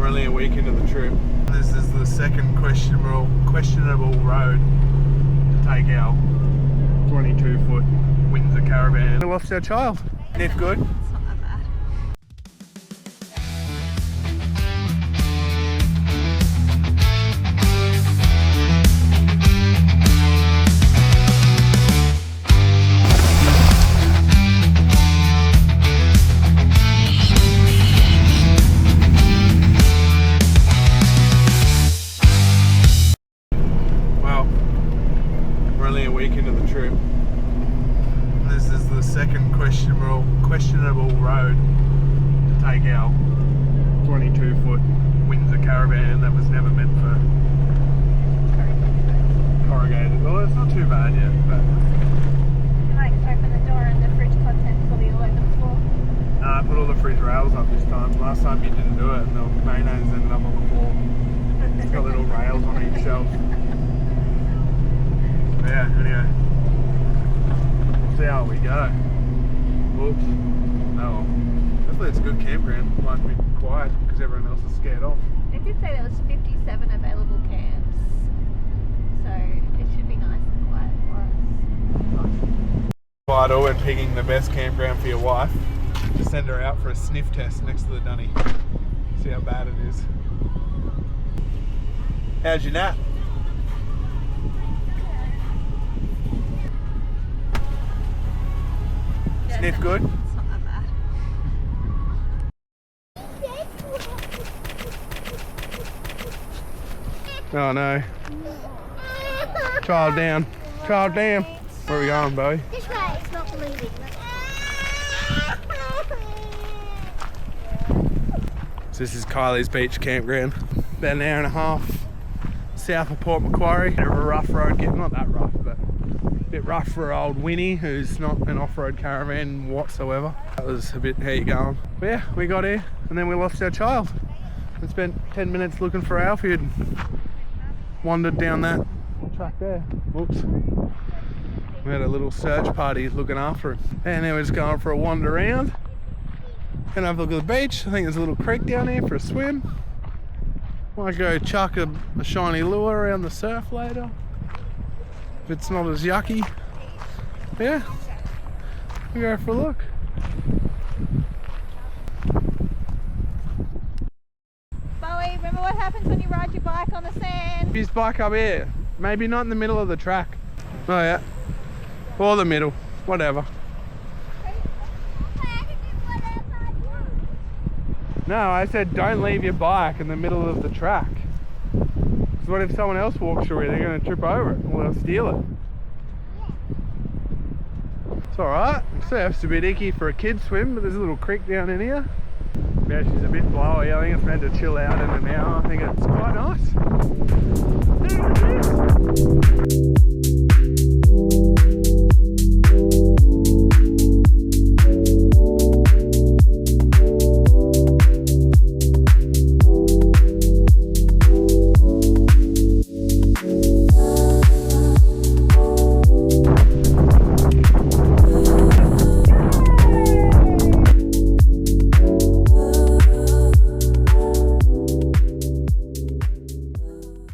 only a week into the trip. This is the second questionable road to take our 22-foot Windsor caravan. We lost our child. Sniff good? It's not that bad. Well, we're only a week into the trip. This is the second questionable road to take our 22-foot Windsor caravan that was never meant for corrugated. Well, it's not too bad yet, but Like open the door and the fridge contents will be all over the floor. I put all the fridge rails up this time. Last time you didn't do it and the mayonnaise ended up on the floor. It's got little rails on each shelf. Yeah, anyway. See how we go. Oops. Oh. Hopefully it's a good campground. It might be quiet because everyone else is scared off. It did say there was 57 available camps, so it should be nice and quiet for us. Vital when picking the best campground for your wife. Just send her out for a sniff test next to the dunny. See how bad it is. How's your nap? Sniff good? It's not that bad. Oh no. Child down. Child down. Where are we going, Bowie? This way, it's not moving. So this is Kylie's beach campground. About an hour and a half south of Port Macquarie. Bit of a rough road getting, not that rough, but a bit rough for old Winnie, who's not an off-road caravan whatsoever. That was a bit, how you going? But yeah, we got here and then we lost our child. We spent 10 minutes looking for Alfie and wandered down that track there. Whoops. We had a little search party looking after him. And then we're just going for a wander around. Gonna have a look at the beach. I think there's a little creek down here for a swim. Might go chuck a shiny lure around the surf later. If it's not as yucky. Yeah, we go for a look. Bowie, remember what happens when you ride your bike on the sand? His bike up here. Maybe not in the middle of the track. Oh yeah. Or the middle. Whatever. No, I said don't leave your bike in the middle of the track. Because what if someone else walks through it, they're going to trip over it or they'll steal it. It's alright. Surf's a bit icky for a kid swim, but there's a little creek down in here. Yeah, she's a bit blowy. I think it's meant to chill out in an hour. I think it's quite nice.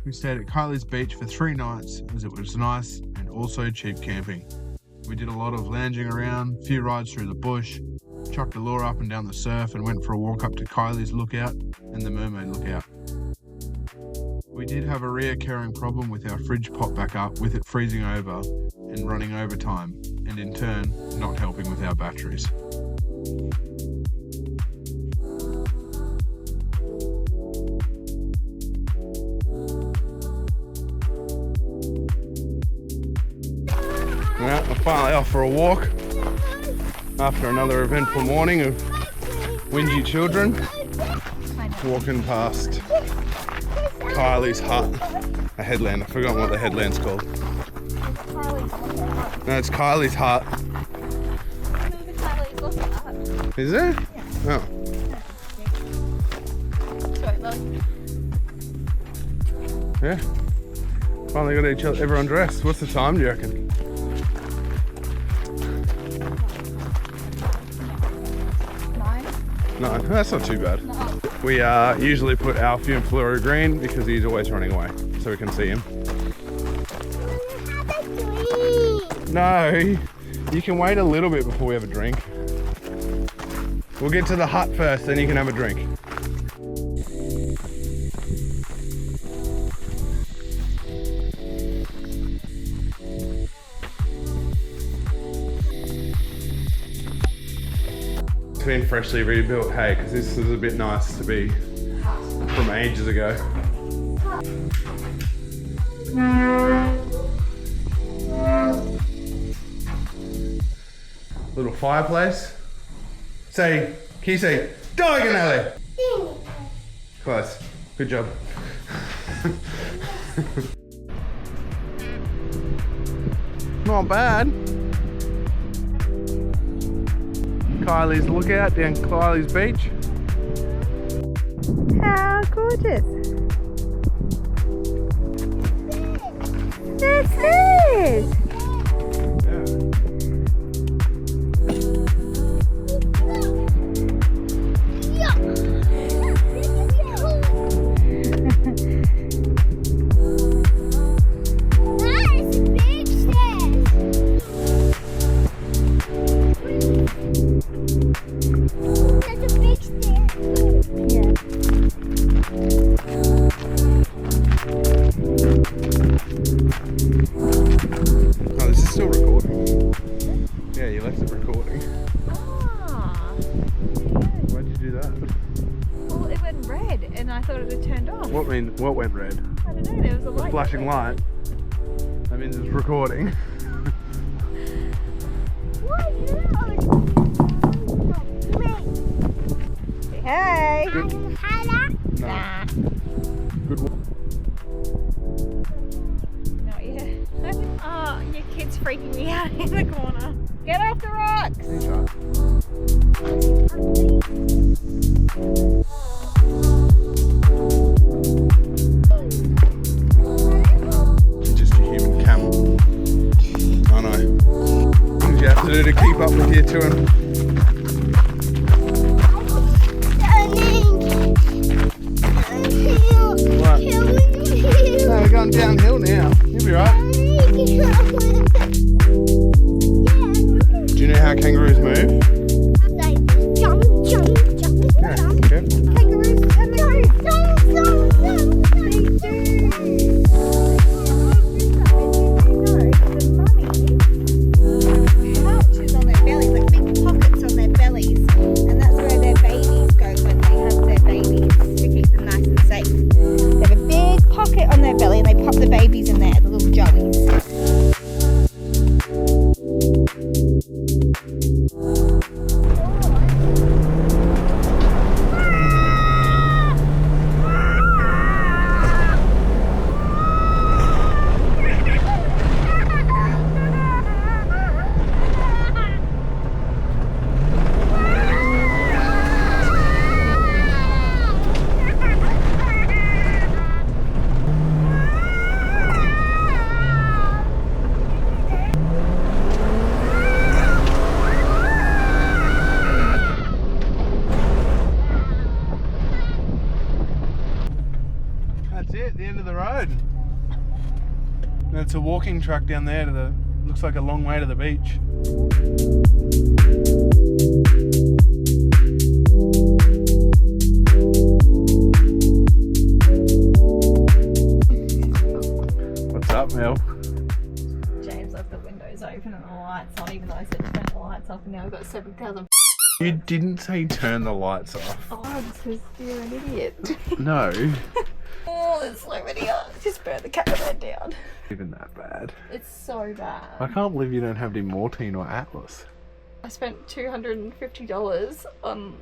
We stayed at Kylie's beach for 3 nights as it was nice and also cheap camping. We did a lot of lounging around, a few rides through the bush, chucked a lure up and down the surf and went for a walk up to Kylie's lookout and the mermaid lookout. We did have a reoccurring problem with our fridge pop back up with it freezing over and running overtime and in turn not helping with our batteries. Well, I'm finally off for a walk after another eventful morning of whingy children. Walking past Kylie's hut, a headland. I forgot what the headland's called. No, it's Kylie's hut. Is it? Yeah. Oh. Yeah. Finally got everyone dressed. What's the time, do you reckon? 9. That's not too bad. We usually put Alfie in fluoro green because he's always running away, so we can see him. No, you can wait a little bit before we have a drink. We'll get to the hut first, then you can have a drink. It's been freshly rebuilt hay because this is a bit nice to be from ages ago. Little fireplace. Can you say diagonally? Close. Good job. Not bad. Kylie's lookout down Kylie's beach. How gorgeous. This is. What went red? I don't know, there was a light. Flashing light. That means it's recording. Hey! Good. No. Nah. Good one. Not yet. Oh, your kid's freaking me out in the corner. Get off the rocks! Just a human camel. I know. What did you have to do to keep up with you two? What? No, we're going downhill now. You'll be right. Do you know how kangaroos move? Like jump, jump, jump, Yeah, jump. careful. Kangaroos can move. Jump, jump, jump. They do. Pouches on their bellies, like big pockets on their bellies, and that's where their babies go when they have their babies to keep them nice and safe. They have a big pocket on their belly and they pop the babies in there, the little joeys. It's a walking track down there to the, looks like a long way to the beach. What's up, Mel? James left the windows open and the lights on, even though I said turn the lights off, and now we've got 7,000. You didn't say turn the lights off. Oh, because you're an idiot. No. Oh, there's so many on. Just burn the caravan down. Even that bad. It's so bad. I can't believe you don't have any Mortine or Atlas. I spent $250 on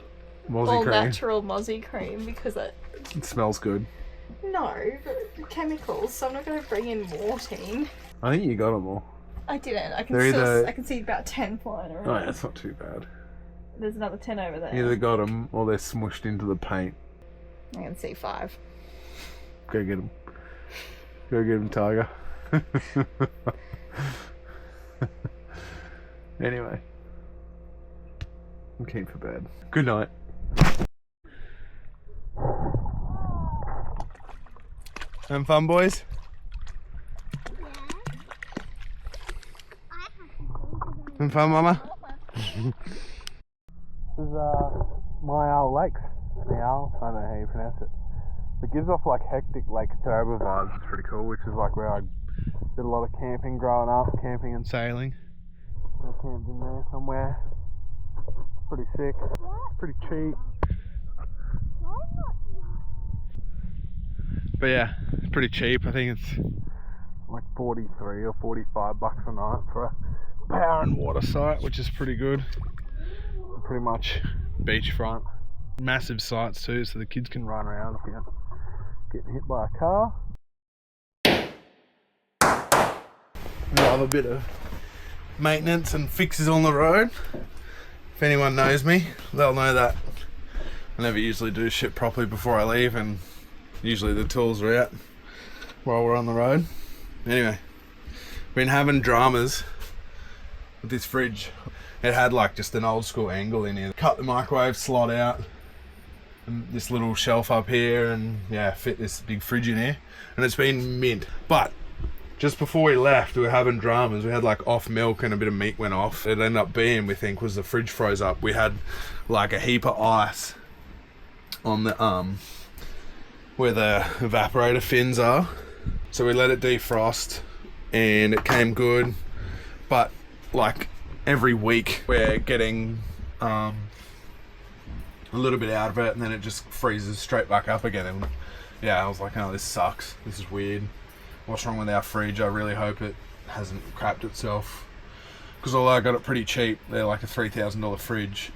Mozzie all cream. natural mozzie cream because It smells good. no, but chemicals, so I'm not going to bring in Mortine. I think you got them all. I didn't. I can They're still, either- I can see about 10 flying around. Oh yeah, that's not too bad. There's another 10 over there. You either got them or they're smushed into the paint. I can see 5. Go get them. Go get them, Tiger. Anyway. I'm keen for bed. Good night. Having fun, boys? Having fun, Mama? This is my Lake. I don't know how you pronounce it. It gives off like hectic Lake Katoba vibes. It's pretty cool, which is like where I did a lot of camping growing up, camping and sailing. I camped in there somewhere. Pretty sick. Pretty cheap. But yeah, it's pretty cheap. I think it's like 43 or 45 bucks a night for a power and water site, which is pretty good. Pretty much beachfront. Massive sites too, so the kids can run around if you're getting hit by a car. Another bit of maintenance and fixes on the road. If anyone knows me, they'll know that I never usually do shit properly before I leave, and usually the tools are out while we're on the road. Anyway, been having dramas with this fridge. It had like just an old school angle in here. Cut the microwave slot out, and this little shelf up here, and yeah, fit this big fridge in here, and it's been mint. But just before we left, we were having dramas. We had like off milk and a bit of meat went off. It ended up being, we think, was the fridge froze up. We had like a heap of ice on the where the evaporator fins are. So we let it defrost and it came good. But like every week we're getting a little bit out of it, and then it just freezes straight back up again. And yeah, I was like, oh, this sucks. This is weird. What's wrong with our fridge? I really hope it hasn't crapped itself. Because although I got it pretty cheap, they're like a $3,000 fridge.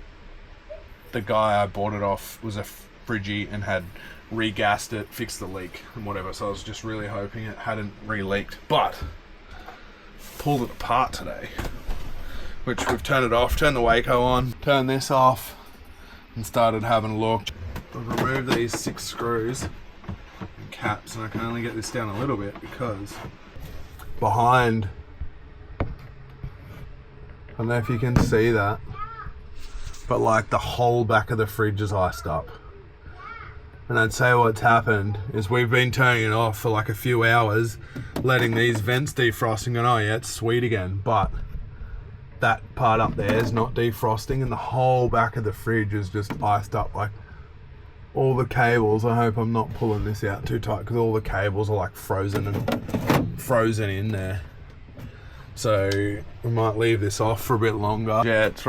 The guy I bought it off was a fridgie and had regassed it, fixed the leak and whatever. So I was just really hoping it hadn't re-leaked. But pulled it apart today, which we've turned it off, turned the Waco on, turned this off, and started having a look. I've removed these 6 screws and caps, and I can only get this down a little bit because behind, I don't know if you can see that, but like the whole back of the fridge is iced up. And I'd say what's happened is we've been turning it off for like a few hours, letting these vents defrost and going, oh yeah, it's sweet again. But that part up there is not defrosting, and the whole back of the fridge is just iced up. Like all the cables, I hope I'm not pulling this out too tight, because all the cables are like frozen in there. So we might leave this off for a bit longer. Yeah, it's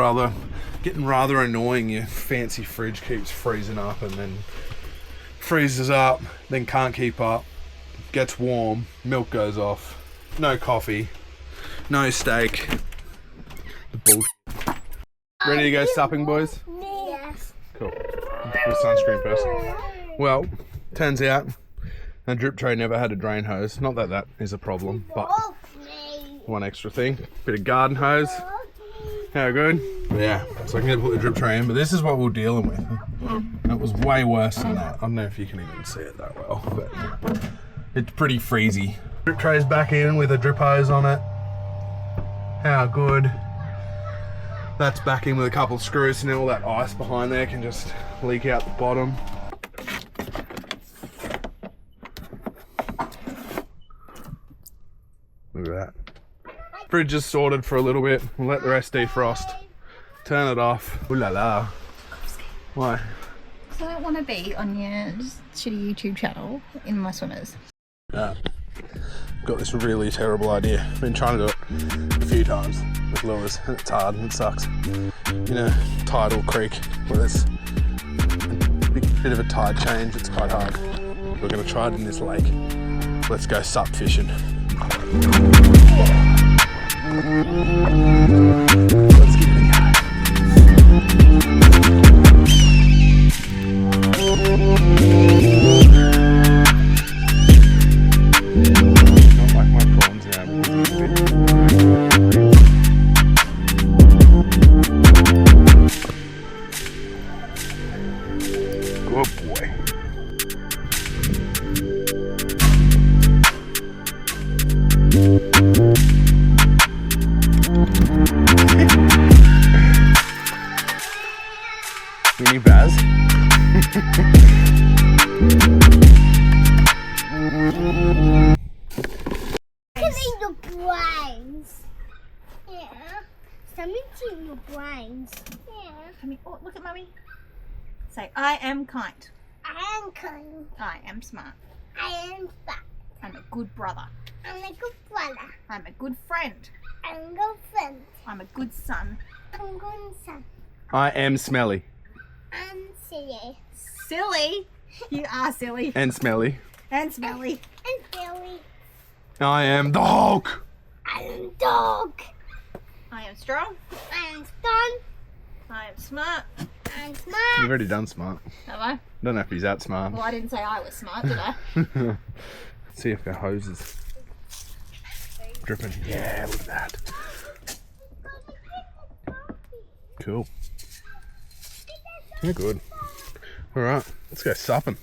getting rather annoying. Your fancy fridge keeps freezing up and then freezes up, then can't keep up, gets warm, milk goes off, no coffee, no steak. The bullshit. Ready to go supping, boys? Yes. Cool. Put sunscreen first. Well, turns out a drip tray never had a drain hose. Not that that is a problem, but one extra thing. Bit of garden hose. How good? Yeah, so I can put the drip tray in, but this is what we're dealing with. It was way worse than that. I don't know if you can even see it that well, but it's pretty freezy. Drip tray's back in with a drip hose on it. How good. That's back in with a couple of screws, so now all that ice behind there can just leak out the bottom. Look at that. Fridge is sorted for a little bit. We'll let the rest defrost. Turn it off. Ooh la la. Why? Because I don't want to be on your shitty YouTube channel in my swimmers. Got this really terrible idea. Been trying to do it a few times with lures, and it's hard and it sucks. In a tidal creek where there's a bit of a tide change, it's quite hard. We're going to try it in this lake. Let's go sup fishing. Let's give it a go. Not like my prawns now. Good boy. Mini Baz. your brains. Yeah. Mummy, oh, look at Mummy. Say, I am kind. I am kind. I am smart. I am fat. I'm a good brother. I'm a good brother. I'm a good friend. I'm a good friend. I'm a good son. I'm a good son. I am smelly. I'm silly. Silly? You are silly. And smelly. And smelly. And silly. I am dog. I am dog. I am strong. I am strong. I am smart. I'm You've smart. already done smart. Have I? Don't know if he's that smart. Well, I didn't say I was smart, did I? See if our hose is dripping. Yeah, look at that. Cool. You're good. Alright, let's go supping.